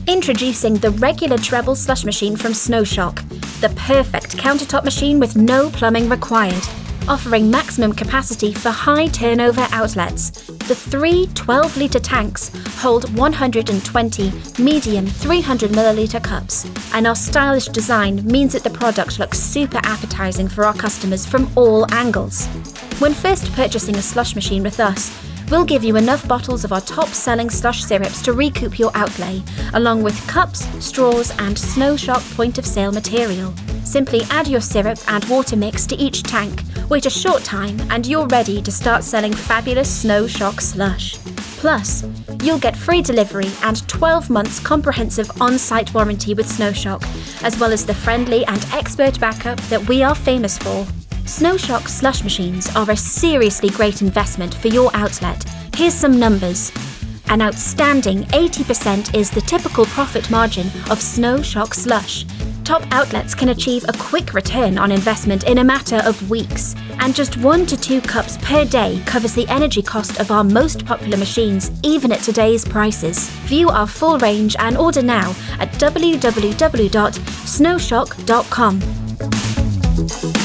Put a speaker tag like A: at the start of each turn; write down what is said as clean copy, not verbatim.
A: Introducing the regular Treble slush machine from Snowshock, the perfect countertop machine with no plumbing required, offering maximum capacity for high turnover outlets. The three 12-litre tanks hold 120 medium 300ml cups, and our stylish design means that the product looks super appetizing for our customers from all angles. When first purchasing a slush machine with us, we'll give you enough bottles of our top-selling slush syrups to recoup your outlay, along with cups, straws and Snowshock point-of-sale material. Simply add your syrup and water mix to each tank, wait a short time and you're ready to start selling fabulous Snowshock slush. Plus, you'll get free delivery and 12 months comprehensive on-site warranty with Snowshock, as well as the friendly and expert backup that we are famous for. Snowshock slush machines are a seriously great investment for your outlet. Here's some numbers. An outstanding 80% is the typical profit margin of Snowshock slush. Top outlets can achieve a quick return on investment in a matter of weeks, and just 1 to 2 cups per day covers the energy cost of our most popular machines, even at today's prices. View our full range and order now at www.snowshock.com.